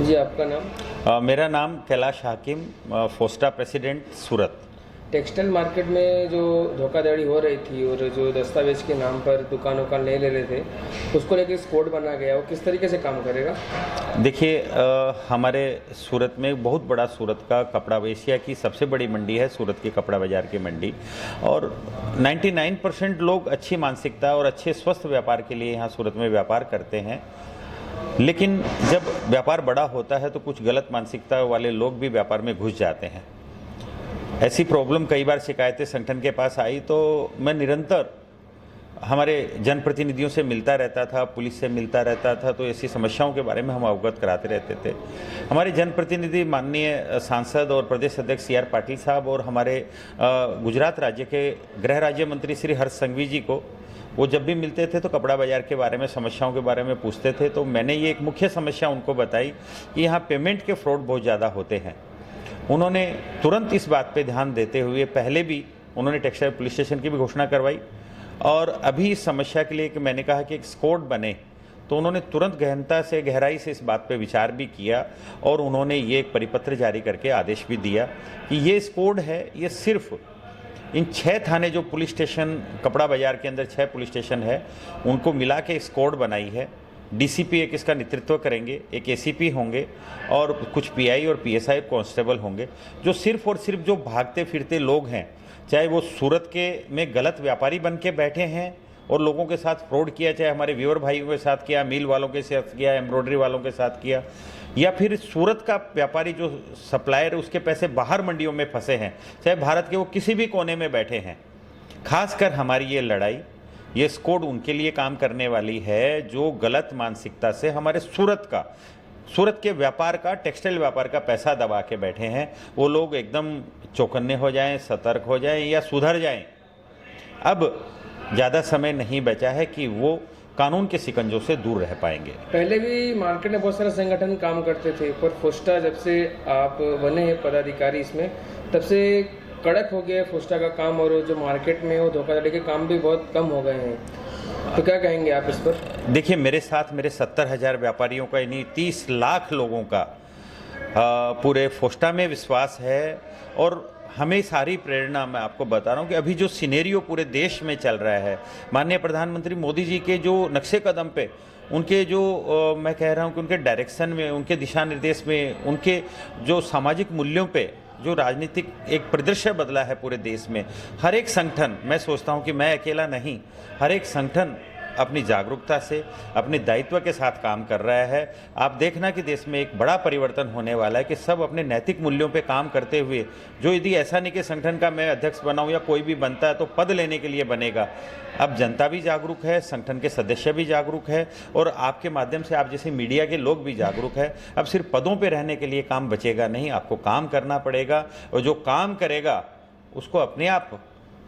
जी, आपका नाम? मेरा नाम कैलाश हाकिम, फोस्टा प्रेसिडेंट, सूरत। टेक्सटाइल मार्केट में जो धोखाधड़ी हो रही थी और जो दस्तावेज के नाम पर दुकानों का नहीं ले रहे थे, उसको लेकर कोड बना गया, वो किस तरीके से काम करेगा? देखिए, हमारे सूरत में बहुत बड़ा, सूरत का कपड़ा, एशिया की सबसे बड़ी मंडी है सूरत की कपड़ा बाजार की मंडी। और 99% लोग अच्छी मानसिकता और अच्छे स्वस्थ व्यापार के लिए यहाँ सूरत में व्यापार करते हैं। लेकिन जब व्यापार बड़ा होता है तो कुछ गलत मानसिकता वाले लोग भी व्यापार में घुस जाते हैं। ऐसी प्रॉब्लम कई बार शिकायतें संगठन के पास आई तो मैं निरंतर हमारे जनप्रतिनिधियों से मिलता रहता था, पुलिस से मिलता रहता था, तो ऐसी समस्याओं के बारे में हम अवगत कराते रहते थे। हमारे जनप्रतिनिधि माननीय सांसद और प्रदेश अध्यक्ष CR पाटिल साहब और हमारे गुजरात राज्य के गृह राज्य मंत्री श्री हर्ष संघवी जी को वो जब भी मिलते थे तो कपड़ा बाजार के बारे में, समस्याओं के बारे में पूछते थे। तो मैंने ये एक मुख्य समस्या उनको बताई कि यहाँ पेमेंट के फ्रॉड बहुत ज़्यादा होते हैं। उन्होंने तुरंत इस बात पे ध्यान देते हुए पहले भी उन्होंने टेक्सटाइल पुलिस स्टेशन की भी घोषणा करवाई, और अभी इस समस्या के लिए कि मैंने कहा कि एक स्क्वाड बने, तो उन्होंने तुरंत गहनता से, गहराई से इस बात पे विचार भी किया और उन्होंने ये एक परिपत्र जारी करके आदेश भी दिया कि ये स्क्वाड है, ये सिर्फ इन 6 थाने जो पुलिस स्टेशन कपड़ा बाजार के अंदर 6 पुलिस स्टेशन है, उनको मिला के एक स्क्वाड बनाई है। DCP एक इसका नेतृत्व करेंगे, एक ACP होंगे और कुछ PI और PSI कांस्टेबल होंगे, जो सिर्फ और सिर्फ जो भागते फिरते लोग हैं, चाहे वो सूरत के में गलत व्यापारी बन के बैठे हैं और लोगों के साथ फ्रॉड किया, चाहे हमारे व्यूअर भाइयों के साथ किया, मिल वालों के साथ किया, एम्ब्रॉयडरी वालों के साथ किया, या फिर सूरत का व्यापारी जो सप्लायर उसके पैसे बाहर मंडियों में फंसे हैं, चाहे भारत के वो किसी भी कोने में बैठे हैं। खासकर हमारी ये लड़ाई, ये स्क्वाड उनके लिए काम करने वाली है जो गलत मानसिकता से हमारे सूरत के व्यापार का, टेक्सटाइल व्यापार का पैसा दबा के बैठे हैं। वो लोग एकदम चौकन्ने हो जाएं, सतर्क हो जाएं या सुधर जाएं। अब ज़्यादा समय नहीं बचा है कि वो कानून के शिकंजों से दूर रह पाएंगे। पहले भी मार्केट में बहुत सारे संगठन काम करते थे, पर फोस्टा जब से आप बने हैं पदाधिकारी इसमें, तब से कड़क हो गया फोस्टा का काम, और जो मार्केट में वो धोखाधड़ी के काम भी बहुत कम हो गए हैं। तो क्या कहेंगे आप इस पर? देखिए, मेरे साथ मेरे 70,000 व्यापारियों का, यानी 30 लाख लोगों का पूरे फोस्टा में विश्वास है। और हमें सारी प्रेरणा, मैं आपको बता रहा हूँ कि अभी जो सिनेरियो पूरे देश में चल रहा है, माननीय प्रधानमंत्री मोदी जी के जो नक्शे कदम पे, उनके जो मैं कह रहा हूँ कि उनके डायरेक्शन में, उनके दिशा निर्देश में, उनके जो सामाजिक मूल्यों पे जो राजनीतिक एक परिदृश्य बदला है पूरे देश में, हर एक संगठन, मैं सोचता हूँ कि मैं अकेला नहीं, हर एक संगठन अपनी जागरूकता से, अपने दायित्व के साथ काम कर रहा है। आप देखना कि देश में एक बड़ा परिवर्तन होने वाला है कि सब अपने नैतिक मूल्यों पे काम करते हुए, जो यदि ऐसा नहीं कि संगठन का मैं अध्यक्ष बनाऊं या कोई भी बनता है तो पद लेने के लिए बनेगा। अब जनता भी जागरूक है, संगठन के सदस्य भी जागरूक है, और आपके माध्यम से आप जैसे मीडिया के लोग भी जागरूक है। अब सिर्फ पदों पर रहने के लिए काम बचेगा नहीं, आपको काम करना पड़ेगा, और जो काम करेगा उसको अपने आप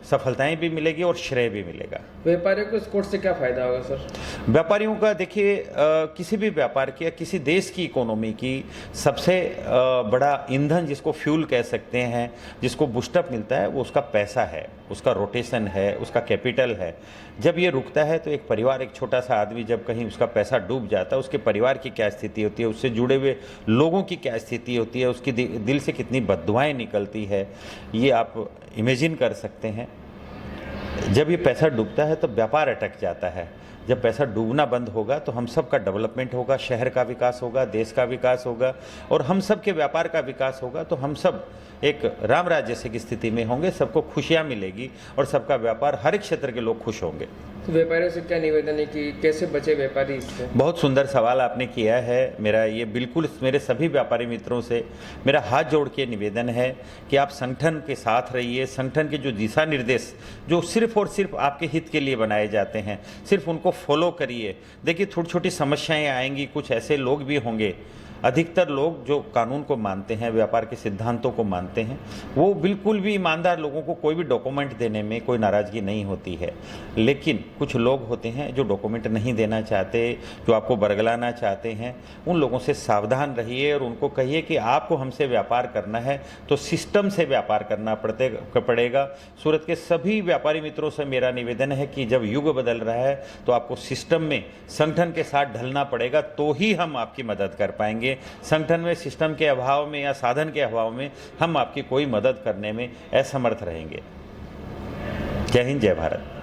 सफलताएं भी मिलेगी और श्रेय भी मिलेगा। व्यापारियों को इस कोर्स से क्या फायदा होगा सर? व्यापारियों का, देखिए, किसी भी व्यापार की या किसी देश की इकोनॉमी की सबसे बड़ा ईंधन, जिसको फ्यूल कह सकते हैं, जिसको बूस्टअप मिलता है, वो उसका पैसा है, उसका रोटेशन है, उसका कैपिटल है। जब ये रुकता है तो एक परिवार, एक छोटा सा आदमी जब कहीं उसका पैसा डूब जाता है, उसके परिवार की क्या स्थिति होती है, उससे जुड़े हुए लोगों की क्या स्थिति होती है, उसकी दिल से कितनी बद्दुआएं निकलती है, ये आप इमेजिन कर सकते हैं। जब ये पैसा डूबता है तो व्यापार अटक जाता है। जब पैसा डूबना बंद होगा तो हम सब का डेवलपमेंट होगा, शहर का विकास होगा, देश का विकास होगा, और हम सब के व्यापार का विकास होगा, तो हम सब एक राम राज्य जैसे की स्थिति में होंगे, सबको खुशियाँ मिलेगी और सबका व्यापार, हर एक क्षेत्र के लोग खुश होंगे। तो व्यापारियों से क्या निवेदन है कि कैसे बचे व्यापारी इससे? बहुत सुंदर सवाल आपने किया है। मेरा ये बिल्कुल, मेरे सभी व्यापारी मित्रों से मेरा हाथ जोड़ के निवेदन है कि आप संगठन के साथ रहिए। संगठन के जो दिशा निर्देश जो सिर्फ और सिर्फ आपके हित के लिए बनाए जाते हैं, सिर्फ उनको फॉलो करिए। देखिए, छोटी छोटी समस्याएं आएंगी, कुछ ऐसे लोग भी होंगे, अधिकतर लोग जो कानून को मानते हैं, व्यापार के सिद्धांतों को मानते हैं, वो बिल्कुल भी ईमानदार लोगों को कोई भी डॉक्यूमेंट देने में कोई नाराज़गी नहीं होती है। लेकिन कुछ लोग होते हैं जो डॉक्यूमेंट नहीं देना चाहते, जो आपको बरगलाना चाहते हैं। उन लोगों से सावधान रहिए और उनको कहिए कि आपको हमसे व्यापार करना है तो सिस्टम से व्यापार करना पड़ेगा। सूरत के सभी व्यापारी मित्रों से मेरा निवेदन है कि जब युग बदल रहा है तो आपको सिस्टम में, संगठन के साथ ढलना पड़ेगा, तो ही हम आपकी मदद कर पाएंगे। रहेंगे। संगठन में सिस्टम के अभाव में या साधन के अभाव में हम आपकी कोई मदद करने में असमर्थ रहेंगे। जय हिंद, जय भारत।